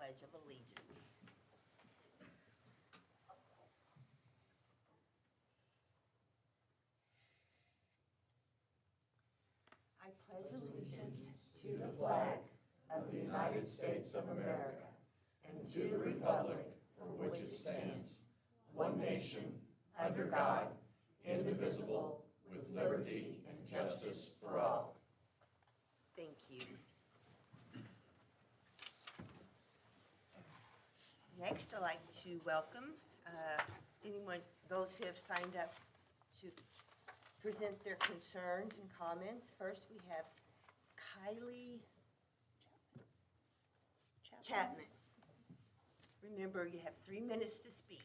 Pledge of Allegiance. I pledge allegiance to the flag of the United States of America and to the republic for which it stands, one nation, under God, indivisible, with liberty and justice for all. Thank you. Next, I'd like to welcome those who have signed up to present their concerns and comments. First, we have Kylie Chapman. Remember, you have 3 minutes to speak.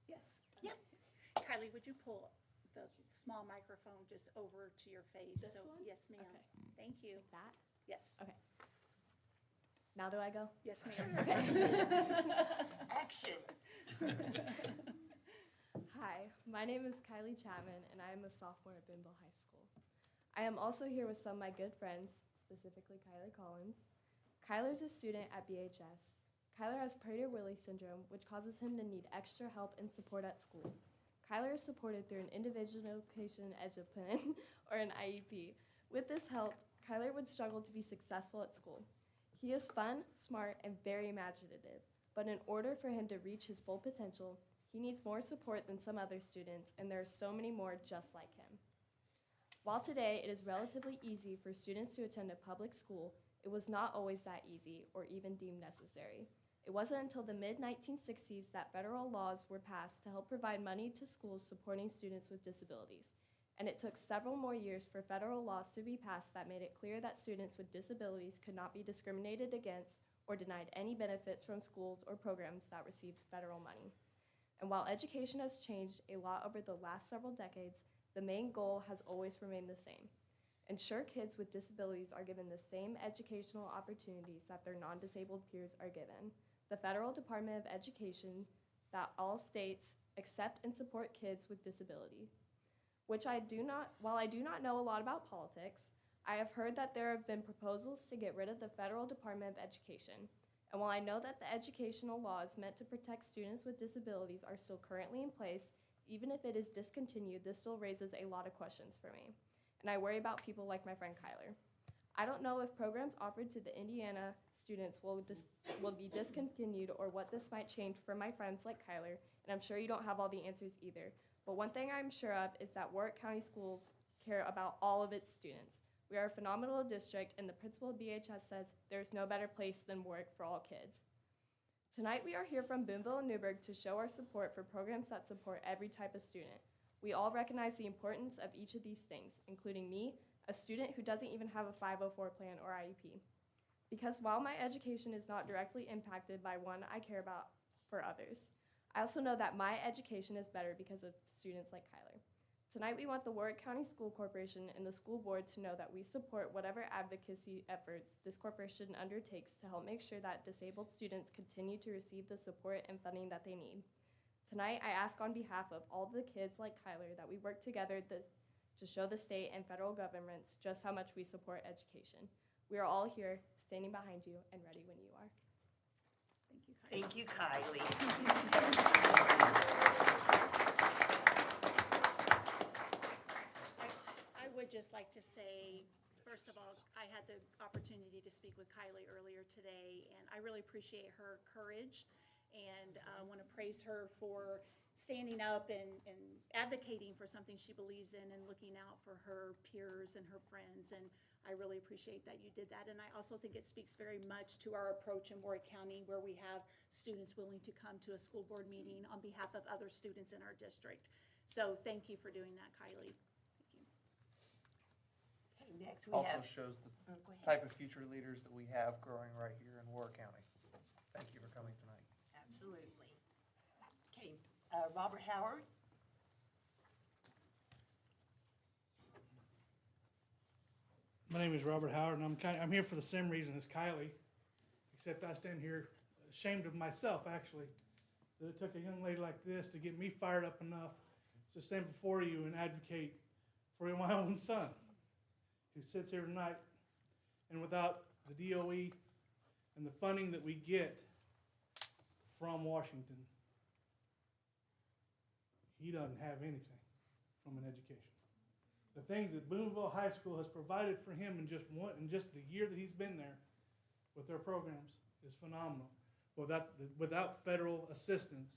Yes. Yep. Kylie, would you pull the small microphone just over to your face? This one? Yes, ma'am. Okay. Thank you. Like that? Yes. Okay. Now do I go? Yes, ma'am. Action. Hi, my name is Kylie Chapman, and I am a sophomore at Binnville High School. I am also here with some of my good friends, specifically Kyler Collins. Kyler's a student at BHS. Kyler has Prader-Willi syndrome, which causes him to need extra help and support at school. Kyler is supported through an individual education plan or an IEP. With this help, Kyler would struggle to be successful at school. He is fun, smart, and very imaginative, but in order for him to reach his full potential, he needs more support than some other students, and there are so many more just like him. While today it is relatively easy for students to attend a public school, it was not always that easy or even deemed necessary. It wasn't until the mid-1960s that federal laws were passed to help provide money to schools supporting students with disabilities. And it took several more years for federal laws to be passed that made it clear that students with disabilities could not be discriminated against or denied any benefits from schools or programs that received federal money. And while education has changed a lot over the last several decades, the main goal has always remained the same. Ensure kids with disabilities are given the same educational opportunities that their non-disabled peers are given. The Federal Department of Education that all states accept and support kids with disability. While I do not know a lot about politics, I have heard that there have been proposals to get rid of the Federal Department of Education. And while I know that the educational laws meant to protect students with disabilities are still currently in place, even if it is discontinued, this still raises a lot of questions for me. And I worry about people like my friend Kyler. I don't know if programs offered to the Indiana students will be discontinued or what this might change for my friends like Kyler, and I'm sure you don't have all the answers either. But one thing I'm sure of is that Warwick County Schools care about all of its students. We are a phenomenal district, and the principal of BHS says there's no better place than Warwick for all kids. Tonight we are here from Boonville and Newburgh to show our support for programs that support every type of student. We all recognize the importance of each of these things, including me, a student who doesn't even have a 504 plan or IEP. Because while my education is not directly impacted by one I care about for others, I also know that my education is better because of students like Kyler. Tonight we want the Warwick County School Corporation and the school board to know that we support whatever advocacy efforts this corporation undertakes to help make sure that disabled students continue to receive the support and funding that they need. Tonight I ask on behalf of all the kids like Kyler that we work together to show the state and federal governments just how much we support education. We are all here, standing behind you, and ready when you are. Thank you, Kylie. Thank you, Kylie. I would just like to say, first of all, I had the opportunity to speak with Kylie earlier today, and I really appreciate her courage, and I want to praise her for standing up and advocating for something she believes in and looking out for her peers and her friends, and I really appreciate that you did that. And I also think it speaks very much to our approach in Warwick County, where we have students willing to come to a school board meeting on behalf of other students in our district. So thank you for doing that, Kylie. Thank you. Okay, next we Also have. shows the Go ahead. type of future leaders that we have growing right here in Warwick County. Thank you for coming tonight. Absolutely. Okay, Robert Howard. My name is Robert Howard, and I'm here for the same reason as Kylie, except I stand here ashamed of myself, actually, that it took a young lady like this to get me fired up enough to stand before you and advocate for my own son who sits here tonight. And without the DOE and the funding that we get from Washington, he doesn't have anything from an education. The things that Boonville High School has provided for him in just the year that he's been there with their programs is phenomenal. Without federal assistance,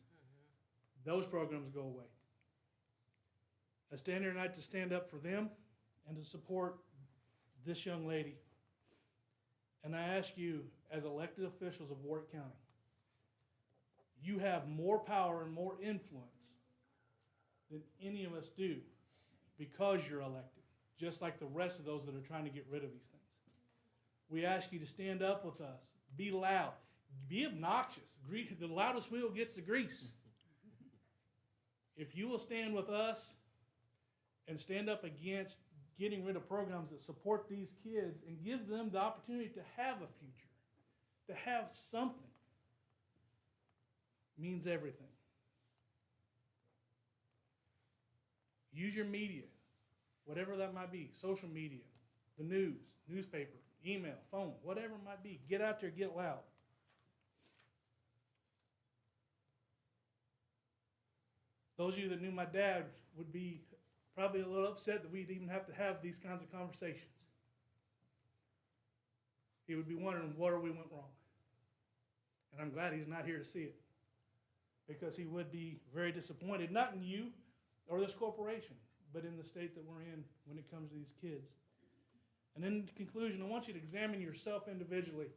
those programs go away. I stand here tonight to stand up for them and to support this young lady. And I ask you, as elected officials of Warwick County, you have more power and more influence than any of us do because you're elected, just like the rest of those that are trying to get rid of these things. We ask you to stand up with us, be loud, be obnoxious. The loudest wheel gets the grease. If you will stand with us and stand up against getting rid of programs that support these kids and gives them the opportunity to have a future, to have something, means everything. Use your media, whatever that might be, social media, the news, newspaper, email, phone, whatever it might be. Get out there, get loud. Those of you that knew my dad would be probably a little upset that we'd even have to have these kinds of conversations. He would be wondering where we went wrong. And I'm glad he's not here to see it, because he would be very disappointed, not in you or this corporation, but in the state that we're in when it comes to these kids. And in conclusion, I want you to examine yourself individually.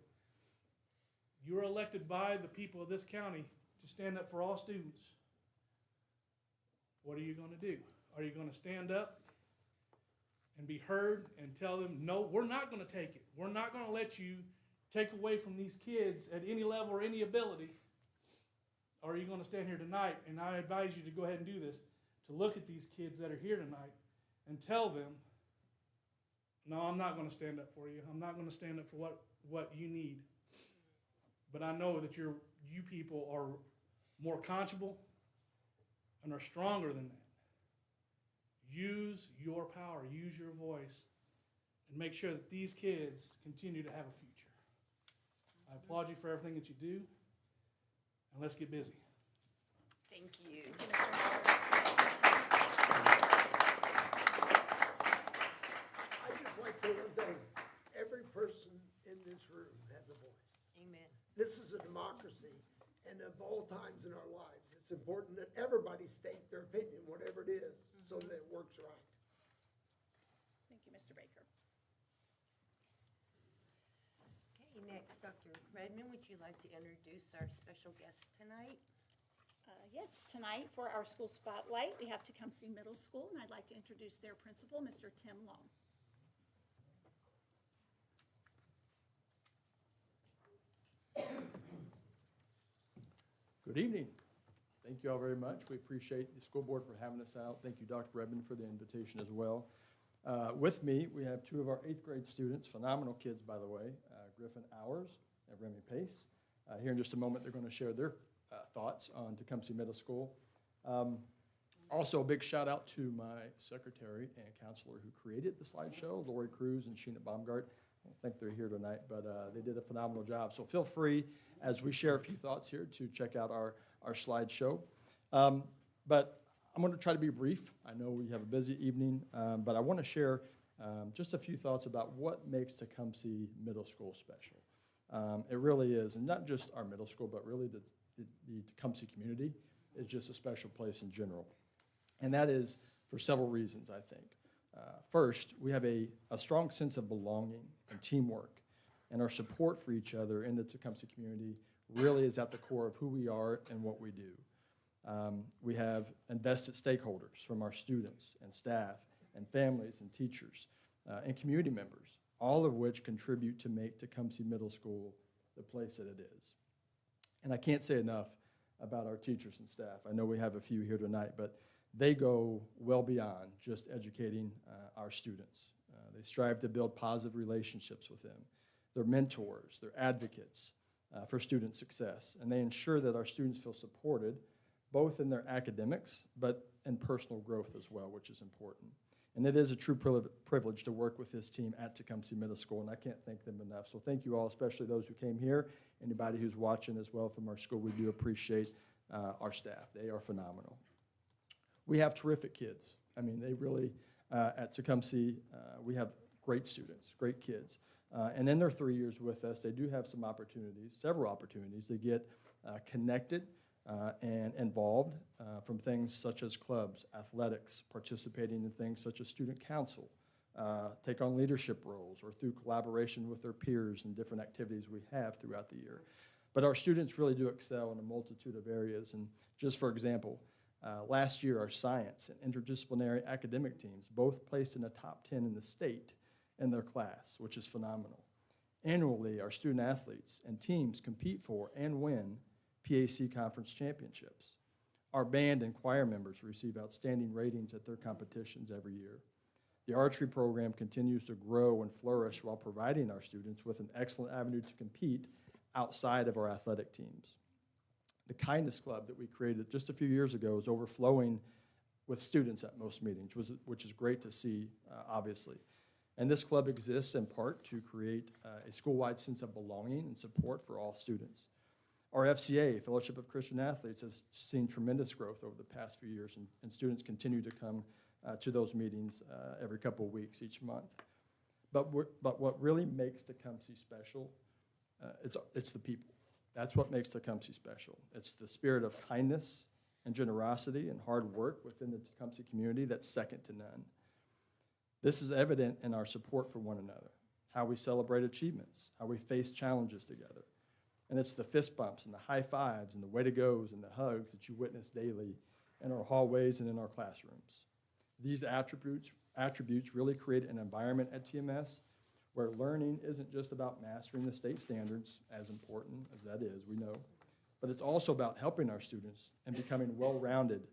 You are elected by the people of this county to stand up for all students. What are you going to do? Are you going to stand up and be heard and tell them, no, we're not going to take it. We're not going to let you take away from these kids at any level or any ability? Or are you going to stand here tonight, and I advise you to go ahead and do this, to look at these kids that are here tonight and tell them, no, I'm not going to stand up for you. I'm not going to stand up for what you need. But I know that you people are more conscionable and are stronger than that. Use your power, use your voice, and make sure that these kids continue to have a future. I applaud you for everything that you do, and let's get busy. Thank you. Mr. Howard. I'd just like to say one thing. Every person in this room has a voice. Amen. This is a democracy, and of all times in our lives, it's important that everybody state their opinion, whatever it is, so that it works right. Thank you, Mr. Baker. Okay, next, Dr. Redmond, would you like to introduce our special guest tonight? Yes, tonight for our school spotlight, we have Tecumseh Middle School, and I'd like to introduce their principal, Mr. Tim Long. Good evening. Thank you all very much. We appreciate the school board for having us out. Thank you, Dr. Redmond, for the invitation as well. With me, we have two of our 8th grade students, phenomenal kids, by the way, Griffin Hours and Remy Pace. Here in just a moment, they're going to share their thoughts on Tecumseh Middle School. Also, a big shout out to my secretary and counselor who created the slideshow, Lori Cruz and Sheena Baumgart. I don't think they're here tonight, but they did a phenomenal job. So feel free, as we share a few thoughts here, to check out our slideshow. But I'm going to try to be brief. I know we have a busy evening, but I want to share just a few thoughts about what makes Tecumseh Middle School special. It really is, and not just our middle school, but really the Tecumseh community is just a special place in general. And that is for several reasons, I think. First, we have a strong sense of belonging and teamwork, and our support for each other in the Tecumseh community really is at the core of who we are and what we do. We have invested stakeholders from our students and staff and families and teachers and community members, all of which contribute to make Tecumseh Middle School the place that it is. And I can't say enough about our teachers and staff. I know we have a few here tonight, but they go well beyond just educating our students. They strive to build positive relationships with them. They're mentors, they're advocates for student success, and they ensure that our students feel supported both in their academics, but in personal growth as well, which is important. And it is a true privilege to work with this team at Tecumseh Middle School, and I can't thank them enough. So thank you all, especially those who came here, anybody who's watching as well from our school. We do appreciate our staff. They are phenomenal. We have terrific kids. I mean, they really, at Tecumseh, we have great students, great kids. And in their 3 years with us, they do have some opportunities, several opportunities to get connected and involved from things such as clubs, athletics, participating in things such as student council, take on leadership roles, or through collaboration with their peers and different activities we have throughout the year. But our students really do excel in a multitude of areas. And just for example, last year our science and interdisciplinary academic teams both placed in the top 10 in the state in their class, which is phenomenal. Annually, our student athletes and teams compete for and win PAC conference championships. Our band and choir members receive outstanding ratings at their competitions every year. The archery program continues to grow and flourish while providing our students with an excellent avenue to compete outside of our athletic teams. The Kindness Club that we created just a few years ago is overflowing with students at most meetings, which is great to see, obviously. And this club exists in part to create a school-wide sense of belonging and support for all students. Our FCA, Fellowship of Christian Athletes, has seen tremendous growth over the past few years, and students continue to come to those meetings every couple of weeks each month. But what really makes Tecumseh special, it's the people. That's what makes Tecumseh special. It's the spirit of kindness and generosity and hard work within the Tecumseh community that's second to none. This is evident in our support for one another, how we celebrate achievements, how we face challenges together. And it's the fist bumps and the high fives and the way to goes and the hugs that you witness daily in our hallways and in our classrooms. These attributes really create an environment at TMS where learning isn't just about mastering the state standards, as important as that is, we know, but it's also about helping our students and becoming well-rounded,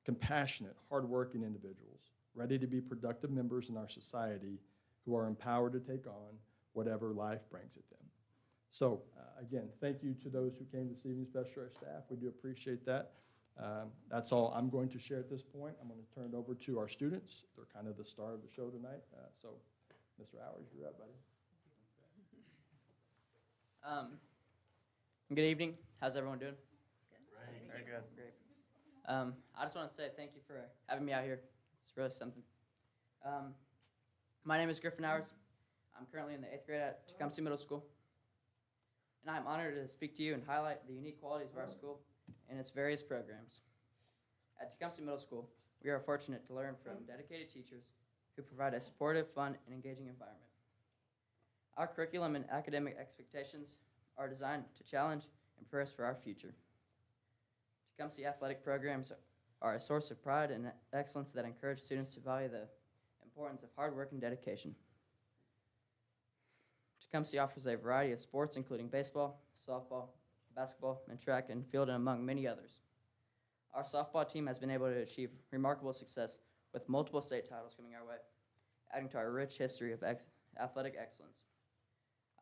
compassionate, hardworking individuals, ready to be productive members in our society who are empowered to take on whatever life brings at them. So, again, thank you to those who came this evening, especially our staff. We do appreciate that. That's all I'm going to share at this point. I'm going to turn it over to our students. They're kind of the star of the show tonight. So, Mr. Howard, you're up, buddy. Good evening. How's everyone doing? Very good. Great. I just want to say thank you for having me out here. It's really something. My name is Griffin Howers. I'm currently in the 8th grade at Tecumseh Middle School. And I'm honored to speak to you and highlight the unique qualities of our school and its various programs. At Tecumseh Middle School, we are fortunate to learn from dedicated teachers who provide a supportive, fun, and engaging environment. Our curriculum and academic expectations are designed to challenge and prepare us for our future. Tecumseh athletic programs are a source of pride and excellence that encourage students to value the importance of hard work and dedication. Tecumseh offers a variety of sports, including baseball, softball, basketball, and track and field, and among many others. Our softball team has been able to achieve remarkable success with multiple state titles coming our way, adding to our rich history of athletic excellence.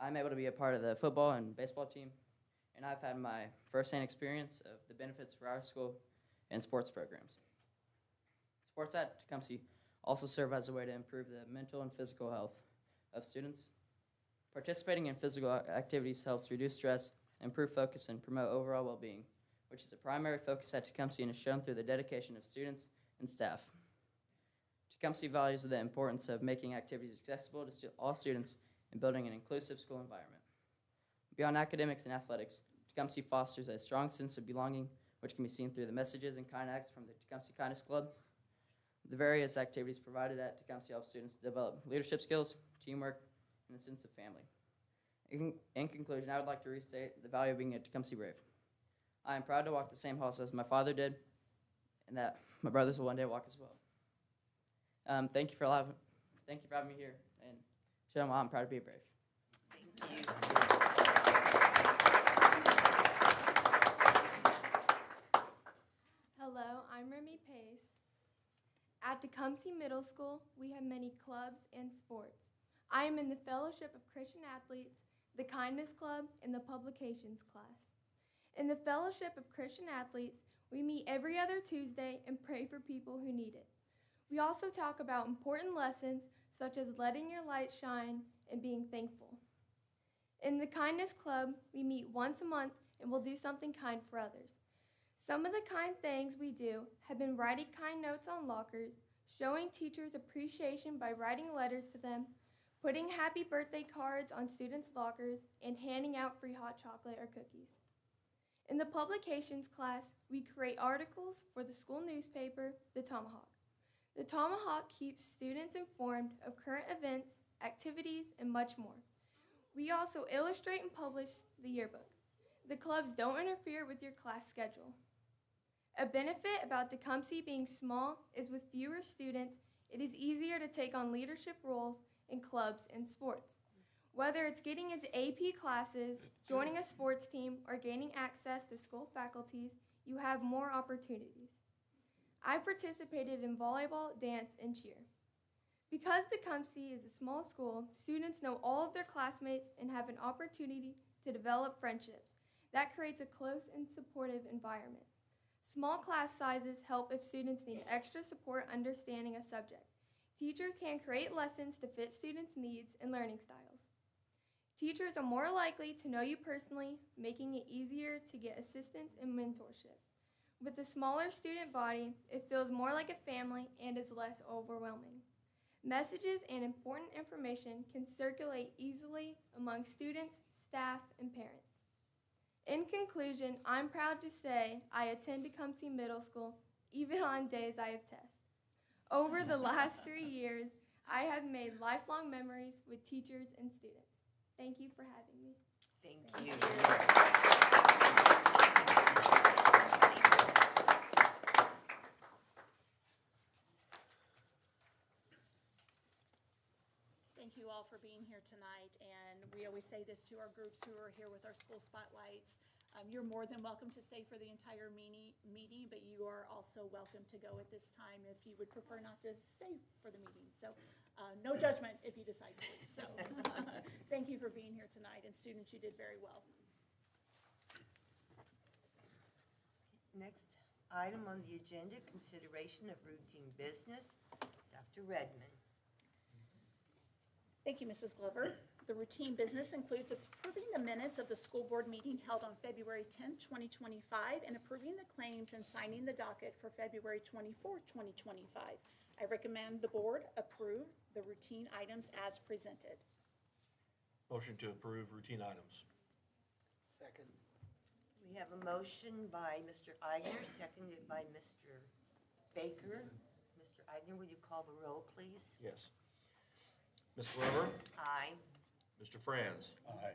I'm able to be a part of the football and baseball team, and I've had my firsthand experience of the benefits for our school and sports programs. Sports at Tecumseh also serve as a way to improve the mental and physical health of students. Participating in physical activities helps reduce stress, improve focus, and promote overall well-being, which is a primary focus at Tecumseh and is shown through the dedication of students and staff. Tecumseh values the importance of making activities accessible to all students and building an inclusive school environment. Beyond academics and athletics, Tecumseh fosters a strong sense of belonging, which can be seen through the messages and kind acts from the Tecumseh Kindness Club. The various activities provided at Tecumseh help students develop leadership skills, teamwork, and a sense of family. In conclusion, I would like to restate the value of being a Tecumseh Brave. I am proud to walk the same halls as my father did, and that my brothers will one day walk as well. Thank you for having me here, and show them I'm proud to be a Brave. Thank you. Hello, I'm Remy Pace. At Tecumseh Middle School, we have many clubs and sports. I am in the Fellowship of Christian Athletes, the Kindness Club, and the Publications class. In the Fellowship of Christian Athletes, We meet every other Tuesday and pray for people who need it. We also talk about important lessons such as letting your light shine and being thankful. In the Kindness Club, we meet once a month and will do something kind for others. Some of the kind things we do have been writing kind notes on lockers, showing teachers appreciation by writing letters to them, putting happy birthday cards on students' lockers, and handing out free hot chocolate or cookies. In the publications class, we create articles for the school newspaper, The Tomahawk. The Tomahawk keeps students informed of current events, activities, and much more. We also illustrate and publish the yearbook. The clubs don't interfere with your class schedule. A benefit about Tecumseh being small is with fewer students, it is easier to take on leadership roles in clubs and sports. Whether it's getting into AP classes, joining a sports team, or gaining access to school faculties, you have more opportunities. I participated in volleyball, dance, and cheer. Because Tecumseh is a small school, students know all of their classmates and have an opportunity to develop friendships. That creates a close and supportive environment. Small class sizes help if students need extra support understanding a subject. Teachers can create lessons to fit students' needs and learning styles. Teachers are more likely to know you personally, making it easier to get assistance and mentorship. With a smaller student body, it feels more like a family and is less overwhelming. Messages and important information can circulate easily among students, staff, and parents. In conclusion, I'm proud to say I attend Tecumseh Middle School even on days I have tests. Over the last 3 years, I have made lifelong memories with teachers and students. Thank you for having me. Thank you. Thank you all for being here tonight, and we always say this to our groups who are here with our school spotlights. You're more than welcome to stay for the entire meeting, but you are also welcome to go at this time if you would prefer not to stay for the meeting. So no judgment if you decide to leave. So thank you for being here tonight, and students, you did very well. Next item on the agenda, consideration of routine business. Dr. Redmond. Thank you, Mrs. Glover. The routine business includes approving the minutes of the school board meeting held on February 10, 2025, and approving the claims and signing the docket for February 24, 2025. I recommend the board approve the routine items as presented. Motion to approve routine items. Second. We have a motion by Mr. Eigner, seconded by Mr. Baker. Mr. Eigner, will you call the roll, please? Yes. Ms. Glover? Aye. Mr. Franz? Aye.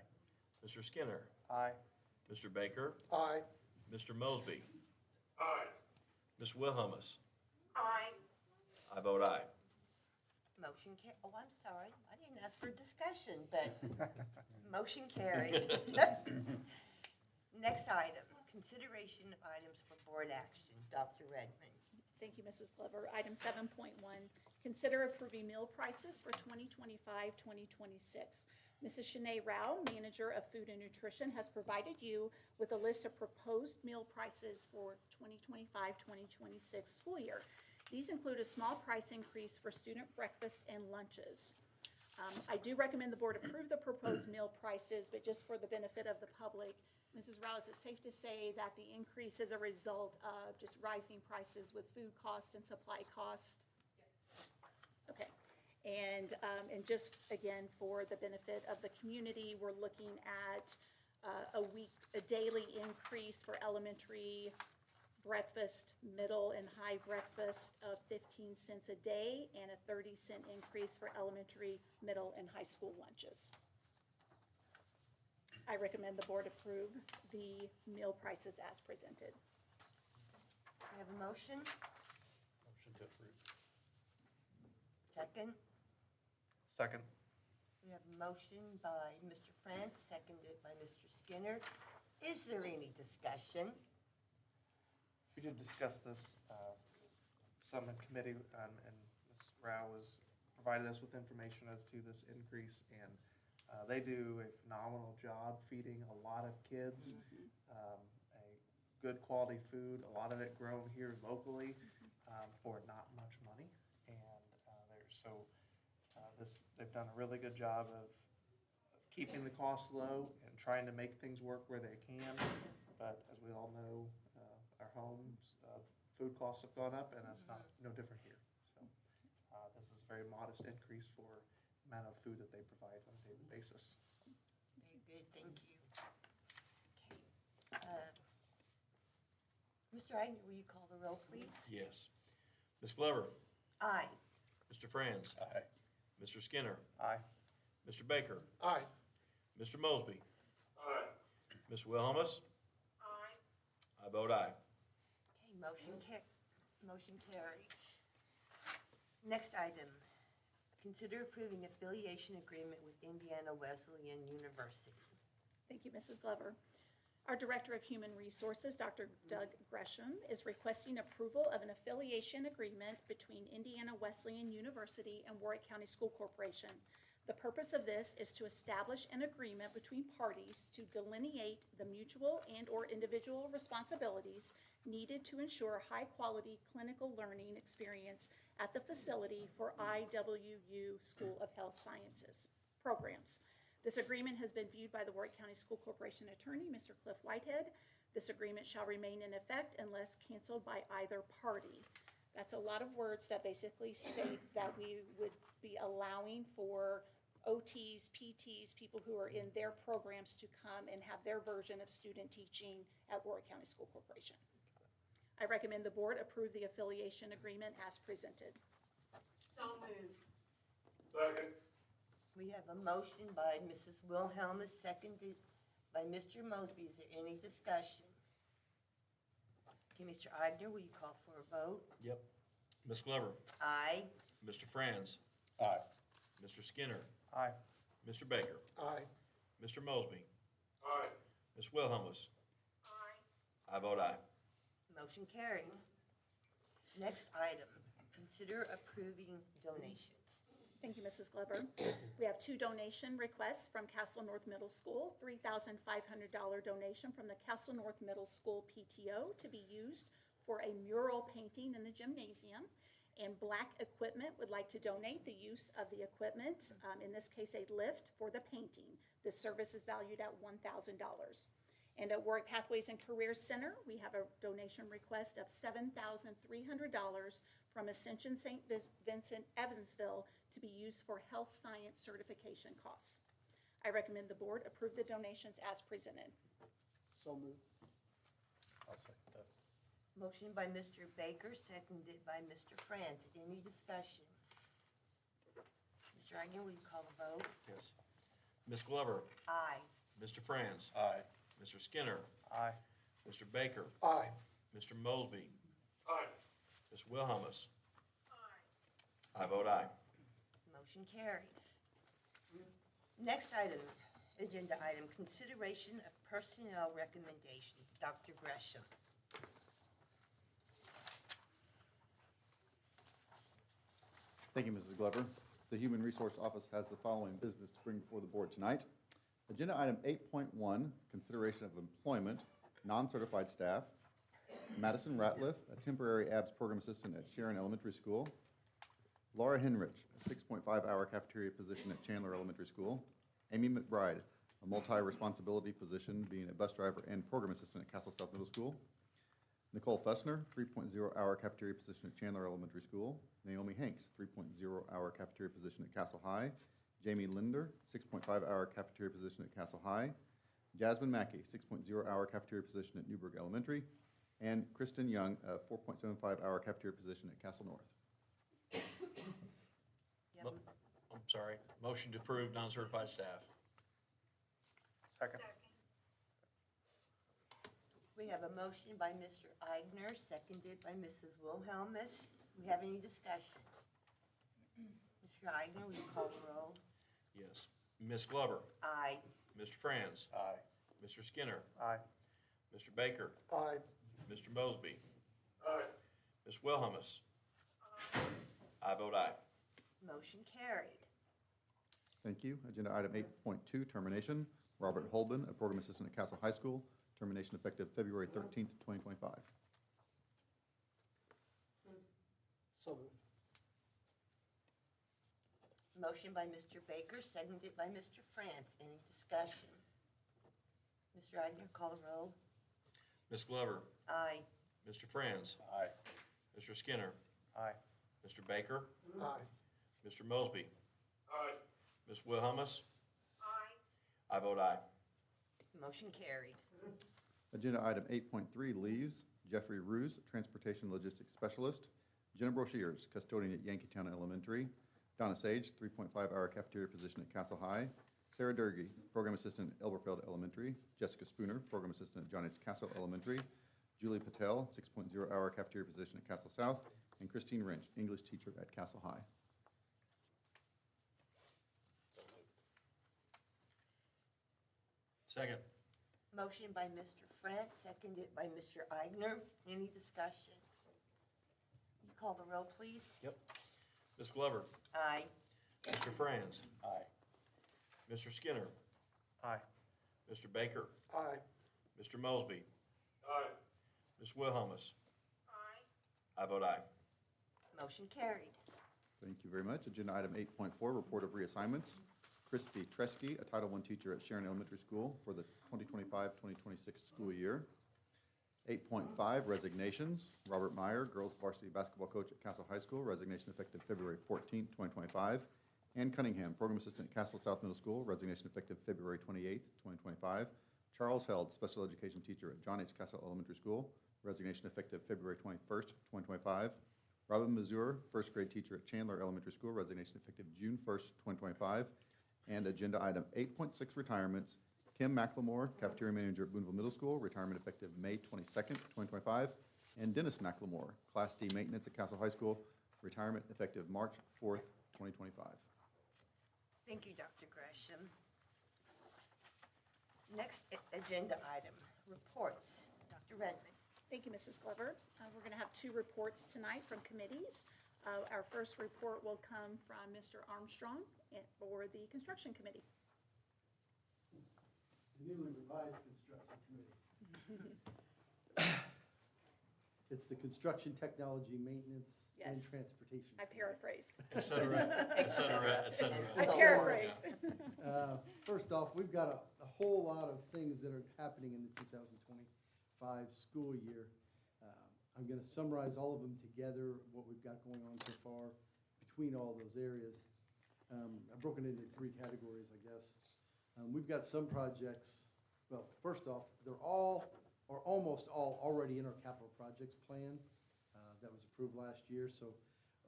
Mr. Skinner? Aye. Mr. Baker? Aye. Mr. Mosby? Aye. Ms. Wilhelmus? Aye. I vote aye. Motion oh, I'm sorry, I didn't ask for discussion, but motion carried. Next item, consideration of items for board action. Dr. Redmond. Thank you, Mrs. Glover. Item 7.1, consider approving meal prices for 2025-2026. Mrs. Shanae Rao, Manager of Food and Nutrition, has provided you with a list of proposed meal prices for 2025-2026 school year. These include a small price increase for student breakfast and lunches. I do recommend the board approve the proposed meal prices, but just for the benefit of the public, Mrs. Rao, is it safe to say that the increase is a result of just rising prices with food cost and supply cost? Okay, and just again, for the benefit of the community, we're looking at a daily increase for elementary breakfast, middle and high breakfast of 15 cents a day, and a 30-cent increase for elementary, middle, and high school lunches. I recommend the board approve the meal prices as presented. I have a motion. Motion to approve. Second. Second. We have a motion by Mr. Franz, seconded by Mr. Skinner. Is there any discussion? We did discuss this some in committee, and Ms. Rao was provided us with information as to this increase, and they do a phenomenal job feeding a lot of kids. A good quality food, a lot of it grown here locally, for not much money. And they've done a really good job of keeping the costs low and trying to make things work where they can. But as we all know, our homes, food costs have gone up, and that's no different here. So this is a very modest increase for the amount of food that they provide on a daily basis. Very good, thank you. Okay. Mr. Agnew, will you call the roll, please? Yes. Ms. Glover? Aye. Mr. Franz? Aye. Mr. Skinner? Aye. Mr. Baker? Aye. Mr. Mosby? Aye. Ms. Wilhelmus? Aye. I vote aye. Okay, motion carried. Next item, consider approving affiliation agreement with Indiana Wesleyan University. Thank you, Mrs. Glover. Our Director of Human Resources, Dr. Doug Gresham, is requesting approval of an affiliation agreement between Indiana Wesleyan University and Warwick County School Corporation. The purpose of this is to establish an agreement between parties to delineate the mutual and/or individual responsibilities needed to ensure high-quality clinical learning experience at the facility for IWU School of Health Sciences programs. This agreement has been viewed by the Warwick County School Corporation Attorney, Mr. Cliff Whitehead. This agreement shall remain in effect unless canceled by either party. That's a lot of words that basically state that we would be allowing for OTs, PTs, people who are in their programs to come and have their version of student teaching at Warwick County School Corporation. I recommend the board approve the affiliation agreement as presented. So moved. Second. We have a motion by Mrs. Wilhelmus, seconded by Mr. Mosby. Is there any discussion? Okay, Mr. Aigner, will you call for a vote? Yep. Ms. Glover? Aye. Mr. Franz? Aye. Mr. Skinner? Aye. Mr. Baker? Aye. Mr. Mosby? Aye. Ms. Wilhelmus? Aye. I vote aye. Motion carried. Next item, consider approving donations. Thank you, Mrs. Glover. We have two donation requests from Castle North Middle School, $3,500 donation from the Castle North Middle School PTO to be used for a mural painting in the gymnasium. And Black Equipment would like to donate the use of the equipment, in this case, a lift for the painting. This service is valued at $1,000. And at Warwick Pathways and Careers Center, we have a donation request of $7,300 from Ascension St. Vincent Evansville to be used for health science certification costs. I recommend the board approve the donations as presented. So moved. I'll second that. Motion by Mr. Baker, seconded by Mr. Franz. Any discussion? Mr. Aigner, will you call the vote? Yes. Ms. Glover? Aye. Mr. Franz? Aye. Mr. Skinner? Aye. Mr. Baker? Aye. Mr. Mosby? Aye. Ms. Wilhelmus? I vote aye. Motion carried. Next item, agenda item, consideration of personnel recommendations. Dr. Gresham. Thank you, Mrs. Glover. The Human Resource Office has the following business to bring before the board tonight. Agenda item 8.1, consideration of employment, non-certified staff. Madison Ratliff, a temporary ABS program assistant at Sharon Elementary School. Laura Henrich, a 6.5-hour cafeteria position at Chandler Elementary School. Amy McBride, a multi-responsibility position being a bus driver and program assistant at Castle South Middle School. Nicole Fessner, 3.0-hour cafeteria position at Chandler Elementary School. Naomi Hanks, 3.0-hour cafeteria position at Castle High. Jamie Linder, 6.5-hour cafeteria position at Castle High. Jasmine Mackey, 6.0-hour cafeteria position at Newburgh Elementary. And Kristen Young, a 4.75-hour cafeteria position at Castle North. You have a- I'm sorry. Motion to approve non-certified staff. Second. We have a motion by Mr. Aigner, seconded by Mrs. Wilhelmus. We have any discussion? Mr. Aigner, will you call the roll? Yes. Ms. Glover? Aye. Mr. Franz? Aye. Mr. Skinner? Aye. Mr. Baker? Aye. Mr. Mosby? Aye. Ms. Wilhelmus? I vote aye. Motion carried. Thank you. Agenda item 8.2, termination. Robert Holben, a program assistant at Castle High School, termination effective February 13th, 2025. So moved. Motion by Mr. Baker, seconded by Mr. France. Any discussion? Mr. Aguirre, call the roll. Ms. Glover? Aye. Mr. Franz? Aye. Mr. Skinner? Aye. Mr. Baker? Aye. Mr. Mosby? Aye. Ms. Wilhelmus? Aye. I vote aye. Motion carried. Agenda item 8.3, leaves. Jeffrey Ruse, Transportation Logistics Specialist. Jenna Broshiers, custodian at Yankeetown Elementary. Donna Sage, 3.5-hour cafeteria position at Castle High. Sarah Durkee, program assistant at Elberfeld Elementary. Jessica Spooner, program assistant at John H. Castle Elementary. Julie Patel, 6.0-hour cafeteria position at Castle South. And Christine Wrench, English teacher at Castle High. Second. Motion by Mr. France, seconded by Mr. Aigner. Any discussion? You call the roll, please. Ms. Glover? Aye. Mr. Franz? Aye. Mr. Skinner? Aye. Mr. Baker? Aye. Mr. Mosby? Aye. Ms. Wilhelmus? Aye. I vote aye. Motion carried. Thank you very much. Agenda item 8.4, report of reassignments. Christy Tresky, a Title I teacher at Sharon Elementary School for the 2025-2026 school year. 8.5, resignations. Robert Meyer, girls varsity basketball coach at Castle High School, resignation effective February 14th, 2025. Ann Cunningham, program assistant at Castle South Middle School, resignation effective February 28th, 2025. Charles Held, special education teacher at John H. Castle Elementary School, resignation effective February 21st, 2025. Robin Mazur, first grade teacher at Chandler Elementary School, resignation effective June 1st, 2025. And agenda item 8.6, retirements. Kim McLemore, cafeteria manager at Boonville Middle School, retirement effective May 22nd, 2025. And Dennis McLemore, class D maintenance at Castle High School, retirement effective March 4th, 2025. Thank you, Dr. Gresham. Next agenda item, reports. Dr. Redmond. Thank you, Mrs. Glover. We're going to have two reports tonight from committees. Our first report will come from Mr. Armstrong for the Construction Committee. The newly revised Construction Committee. It's the Construction Technology Maintenance and Yes. Transportation. I paraphrased. Et cetera, et cetera, et cetera. I paraphrased. First off, we've got a whole lot of things that are happening in the 2025 school year. I'm going to summarize all of them together, what we've got going on so far between all those areas. I've broken it into three categories, I guess. We've got some projects, well, first off, they're all, or almost all, already in our capital projects plan that was approved last year. So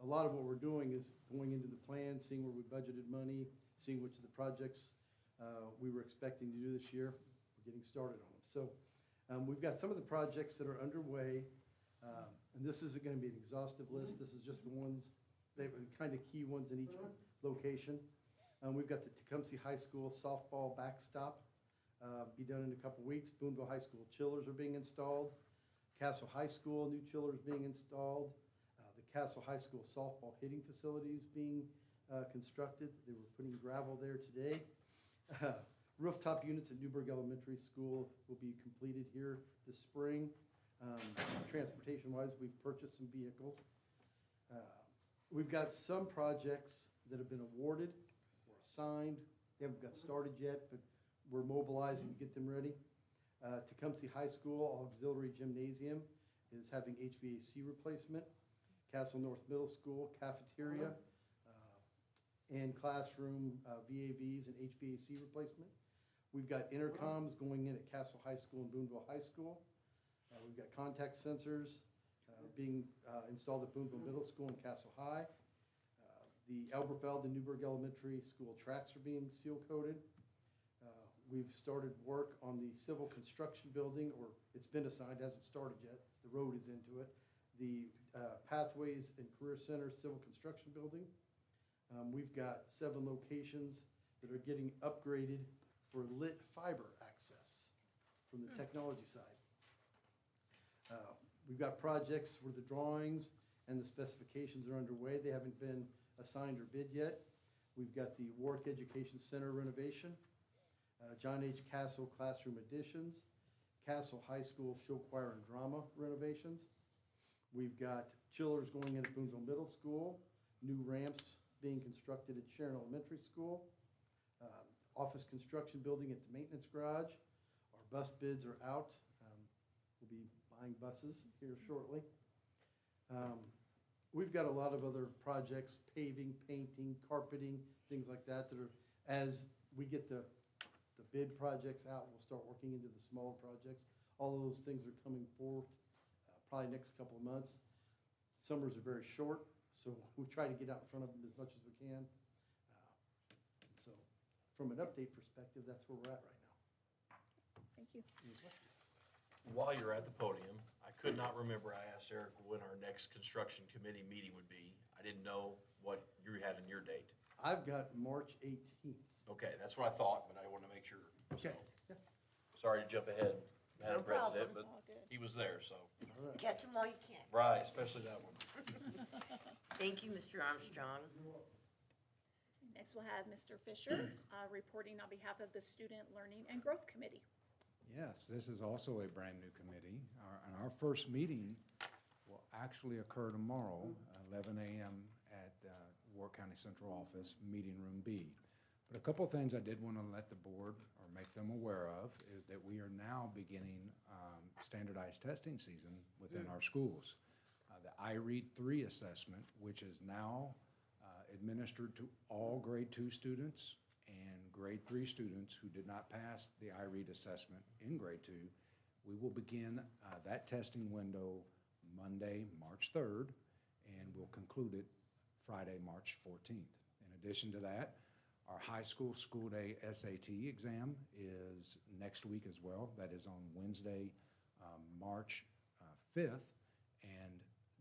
a lot of what we're doing is going into the plan, seeing where we budgeted money, seeing which of the projects we were expecting to do this year. We're getting started on them. So we've got some of the projects that are underway, and this isn't going to be an exhaustive list. This is just the ones, they were kind of key ones in each location. We've got the Tecumseh High School softball backstop, be done in a couple weeks. Boonville High School chillers are being installed. Castle High School, new chillers being installed. The Castle High School softball hitting facility is being constructed. They were putting gravel there today. Rooftop units at Newburgh Elementary School will be completed here this spring. Transportation-wise, we've purchased some vehicles. We've got some projects that have been awarded or assigned. They haven't got started yet, but we're mobilizing to get them ready. Tecumseh High School Auxiliary Gymnasium is having HVAC replacement. Castle North Middle School cafeteria and classroom VAVs and HVAC replacement. We've got intercoms going in at Castle High School and Boonville High School. We've got contact sensors being installed at Boonville Middle School and Castle High. The Elberfeld and Newburgh Elementary School tracks are being seal coated. We've started work on the civil construction building, or it's been assigned, hasn't started yet. The road is into it. The Pathways and Career Center civil construction building. We've got 7 locations that are getting upgraded for lit fiber access from the technology side. We've got projects where the drawings and the specifications are underway. They haven't been assigned or bid yet. We've got the Warwick Education Center renovation, John H. Castle classroom additions, Castle High School show choir and drama renovations. We've got chillers going in at Boonville Middle School, new ramps being constructed at Sharon Elementary School, office construction building at the maintenance garage. Our bus bids are out. We'll be buying buses here shortly. We've got a lot of other projects, paving, painting, carpeting, things like that that are, as we get the bid projects out, we'll start working into the smaller projects. All of those things are coming forth probably next couple of months. Summers are very short, so we try to get out in front of them as much as we can. So from an update perspective, that's where we're at right now. Thank you. While you're at the podium, I could not remember, I asked Eric when our next construction committee meeting would be. I didn't know what you had in your date. I've got March 18th. Okay, that's what I thought, but I want to make sure. Okay. So, sorry to jump ahead, Madam No problem. President, but All good. he was there, so. All right. Catch them while you can. Right, especially that one. Thank you, Mr. Armstrong. Next, we'll have Mr. Fisher reporting on behalf of the Student Learning and Growth Committee. Yes, this is also a brand-new committee, and our first meeting will actually occur tomorrow, 11 a.m. at Warwick County Central Office, Meeting Room B. But a couple of things I did want to let the board, or make them aware of, is that we are now beginning standardized testing season within our schools. The iRead 3 assessment, which is now administered to all grade 2 students and grade 3 students who did not pass the iRead assessment in grade 2, we will begin that testing window Monday, March 3rd, and we'll conclude it Friday, March 14th. In addition to that, our high school school day SAT exam is next week as well. That is on Wednesday, March 5th. And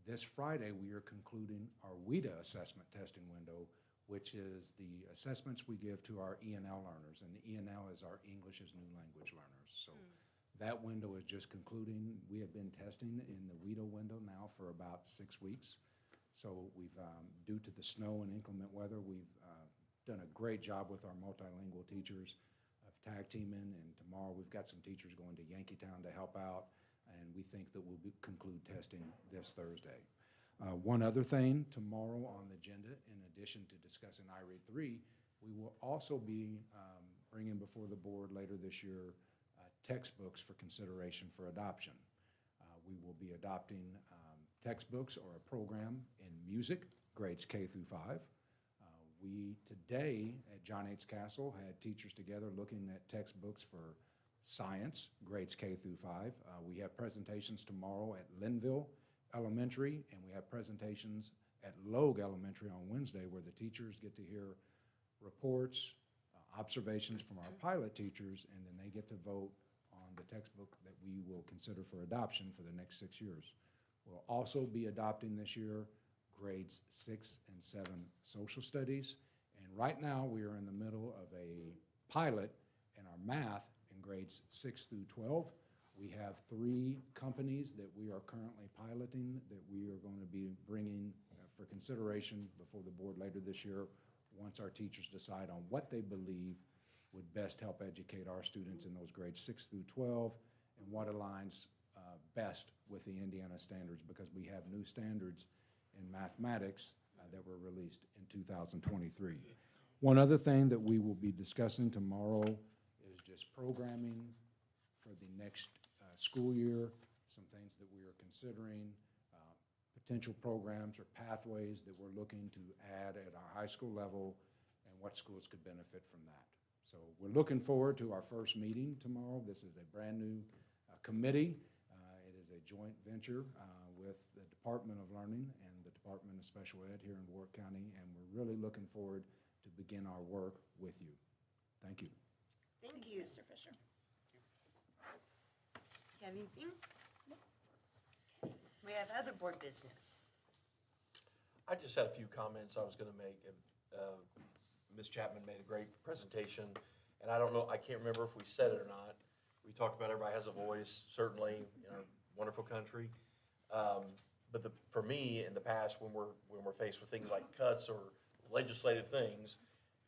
this Friday, we are concluding our WIDA assessment testing window, which is the assessments we give to our ENL learners. And the ENL is our English as New Language learners. So that window is just concluding. We have been testing in the WIDA window now for about 6 weeks. So we've, due to the snow and inclement weather, we've done a great job with our multilingual teachers of tag teaming, and tomorrow we've got some teachers going to Yankeetown to help out, and we think that we'll conclude testing this Thursday. One other thing, tomorrow on the agenda, in addition to discussing iRead 3, we will also be bringing before the board later this year textbooks for consideration for adoption. We will be adopting textbooks or a program in music, grades K through 5. We today at John H. Castle had teachers together looking at textbooks for science, grades K through 5. We have presentations tomorrow at Linville Elementary, and we have presentations at Logue Elementary on Wednesday, where the teachers get to hear reports, observations from our pilot teachers, and then they get to vote on the textbook that we will consider for adoption for the next 6 years. We'll also be adopting this year grades 6 and 7 social studies. And right now, we are in the middle of a pilot in our math in grades 6 through 12. We have 3 companies that we are currently piloting that we are going to be bringing for consideration before the board later this year, once our teachers decide on what they believe would best help educate our students in those grades 6 through 12 and what aligns best with the Indiana standards, because we have new standards in mathematics that were released in 2023. One other thing that we will be discussing tomorrow is just programming for the next school year, some things that we are considering, potential programs or pathways that we're looking to add at our high school level, and what schools could benefit from that. So we're looking forward to our first meeting tomorrow. This is a brand new committee. It is a joint venture with the Department of Learning and the Department of Special Ed here in Warwick County, and we're really looking forward to begin our work with you. Thank you. Thank you. Mr. Fisher. Have anything? We have other board business. I just had a few comments I was going to make. Ms. Chapman made a great presentation, and I don't know, I can't remember if we said it or not. We talked about everybody has a voice, certainly, in our wonderful country. But for me, in the past, when we're faced with things like cuts or legislative things,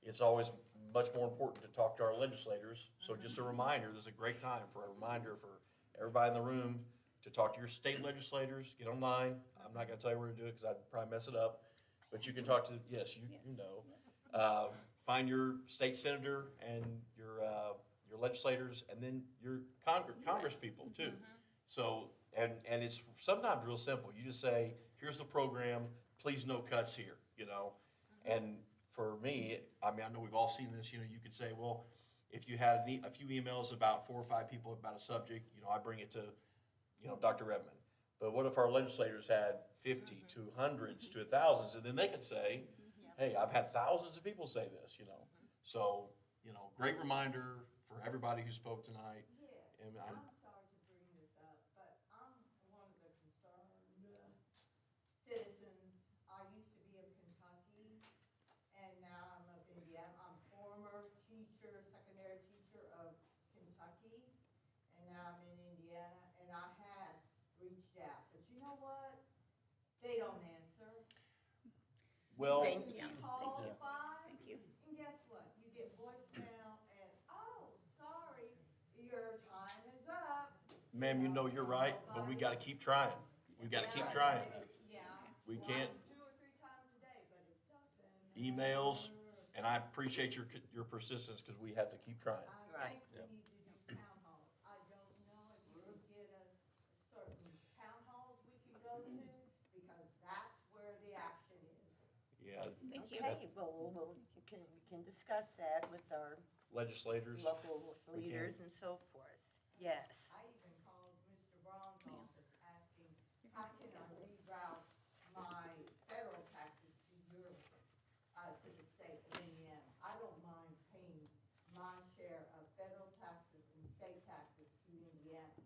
it's always much more important to talk to our legislators. So just a reminder, this is a great time for a reminder for everybody in the room to talk to your state legislators, get online. I'm not gonna tell you where to do it, because I'd probably mess it up. But you can talk to, yes, you Yes, know. yes. Find your state senator and your legislators, and then your Congress people too. So, and it's sometimes real simple. You just say, here's the program, please no cuts here, you know? And for me, I mean, I know we've all seen this, you know, you could say, well, if you had a few emails about 4 or 5 people about a subject, you know, I bring it to, you know, Dr. Redmond. But what if our legislators had 50 to hundreds to thousands, and then they could say, hey, I've had thousands of people say this, you know? So, you know, great reminder for everybody who spoke tonight. And I'm, sorry to bring this up, but I'm one of the concerned citizens. I used to be of Kentucky, and now I'm of Indiana. I'm former teacher, secondary teacher of Kentucky, and now I'm in Indiana, and I have reached out. But you know what? They don't answer. well, Thank you. Call Thank you. 5, Thank you. and guess what? You get voicemail, and, oh, sorry, your time is up. ma'am, you know you're right, but we gotta keep trying. We gotta keep trying. Yeah. We can't, 2 or 3 times a day, but it doesn't. emails, and I appreciate your persistence, because we have to keep trying. I think we need to do town halls. I don't know if you can get us certain town halls we can go to, because that's where the action is. Yeah, Thank you. Okay, well, we can discuss that with our legislators. local We can. leaders and so forth. Yes. I even called Mr. Braun's office asking, how can I reroute my federal taxes to to the state of Indiana? I don't mind paying my share of federal taxes and state taxes to Indiana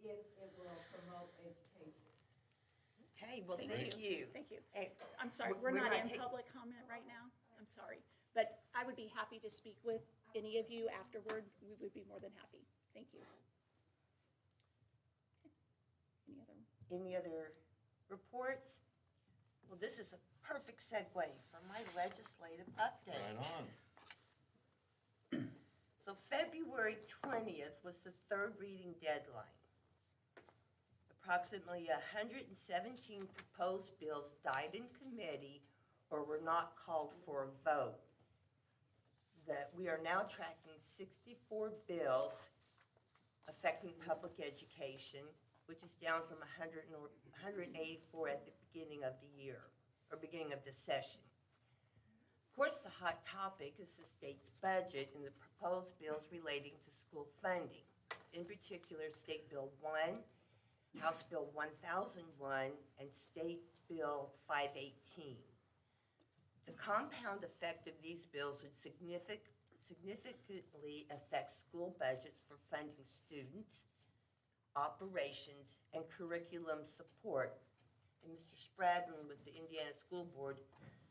if it will promote education. Okay, well, Thank you. Thank you. Hey, I'm sorry, we're we're not not in taking- public comment right now. I'm sorry. But I would be happy to speak with any of you afterward. We would be more than happy. Thank you. Any other? Any other reports? Well, this is a perfect segue for my legislative update. Right on. So February 20th was the 3rd reading deadline. Approximately 117 proposed bills died in committee or were not called for a vote. That we are now tracking 64 bills affecting public education, which is down from 184 at the beginning of the year, or beginning of the session. Of course, the hot topic is the state's budget and the proposed bills relating to school funding. In particular, State Bill 1, House Bill 1001, and State Bill 518. The compound effect of these bills would significantly affect school budgets for funding students, operations, and curriculum support. And Mr. Spradlin with the Indiana School Board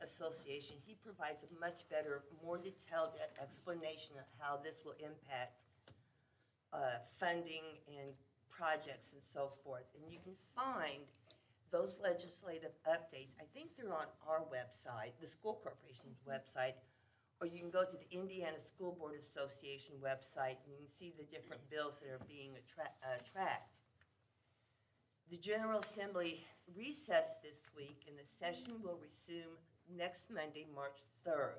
Association, he provides a much better, more detailed explanation of how this will impact funding and projects and so forth. And you can find those legislative updates, I think they're on our website, the school corporation's website, or you can go to the Indiana School Board Association website and you can see the different bills that are being tracked. The General Assembly recessed this week and the session will resume next Monday, March 3rd.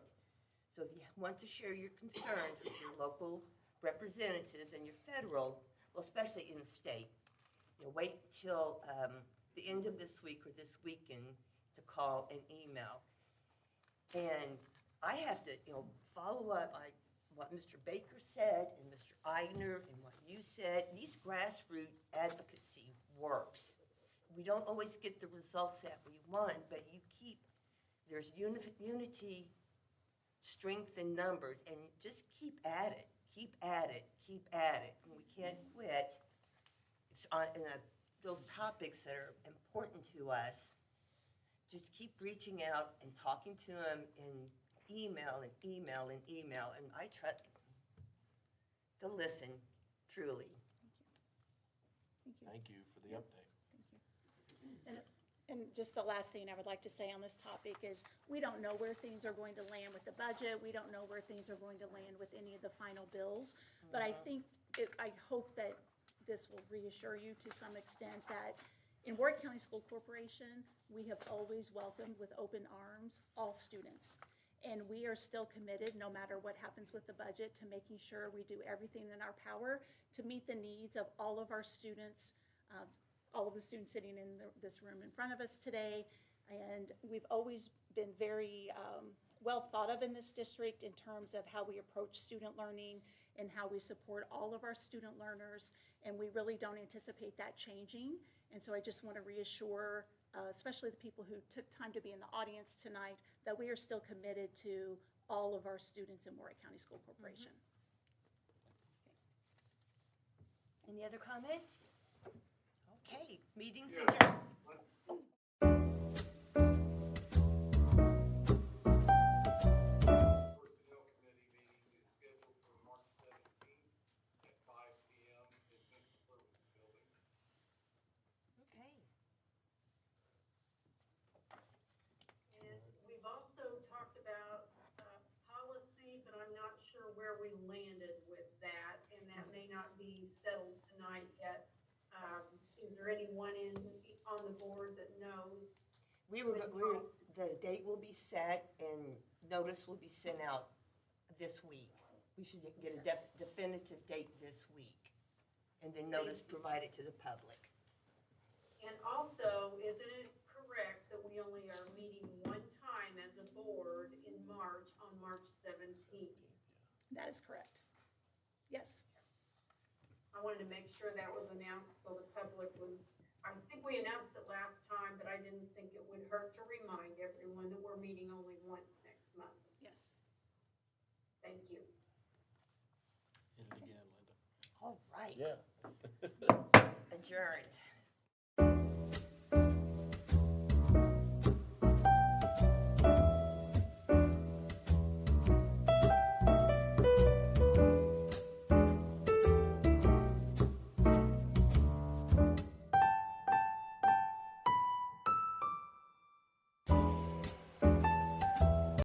So if you want to share your concerns with your local representatives and your federal, well, especially in the state, you know, wait till the end of this week or this weekend to call and email. And I have to, follow up on what Mr. Baker said and Mr. Eigner and what you said. These grassroots advocacy works. We don't always get the results that we want, but there's unity, strength in numbers, and just keep at it, keep at it, keep at it. And we can't quit. It's on those topics that are important to us. Just keep reaching out and talking to them in email and email and email, and I trust to listen, truly. Thank you. Thank you for the update. And just the last thing I would like to say on this topic is, we don't know where things are going to land with the budget. We don't know where things are going to land with any of the final bills. But I think, I hope that this will reassure you to some extent that in Warwick County School Corporation, we have always welcomed with open arms all students. And we are still committed, no matter what happens with the budget, to making sure we do everything in our power to meet the needs of all of our students, all of the students sitting in this room in front of us today. And we've always been very well thought of in this district in terms of how we approach student learning and how we support all of our student learners. And we really don't anticipate that changing. And so I just want to reassure, especially the people who took time to be in the audience tonight, that we are still committed to all of our students in Warwick County School Corporation. Any other comments? Okay, meeting's adjourned. Personnel Committee meeting is scheduled for March 17th at 5 p.m. in Central Services Building. Okay. And we've also talked about policy, but I'm not sure where we landed with that, and that may not be settled tonight yet. Is there anyone on the board that knows? The date will be set and notice will be sent out this week. We should get a definitive date this week, and then notice provided to the public. And also, isn't it correct that we only are meeting one time as a board in March, on March 17th? That is correct. Yes. I wanted to make sure that was announced so the public was, I think we announced it last time, but I didn't think it would hurt to remind everyone that we're meeting only once next month. Yes. Thank you. Hit it again, Linda. All right. Yeah. Adjourned.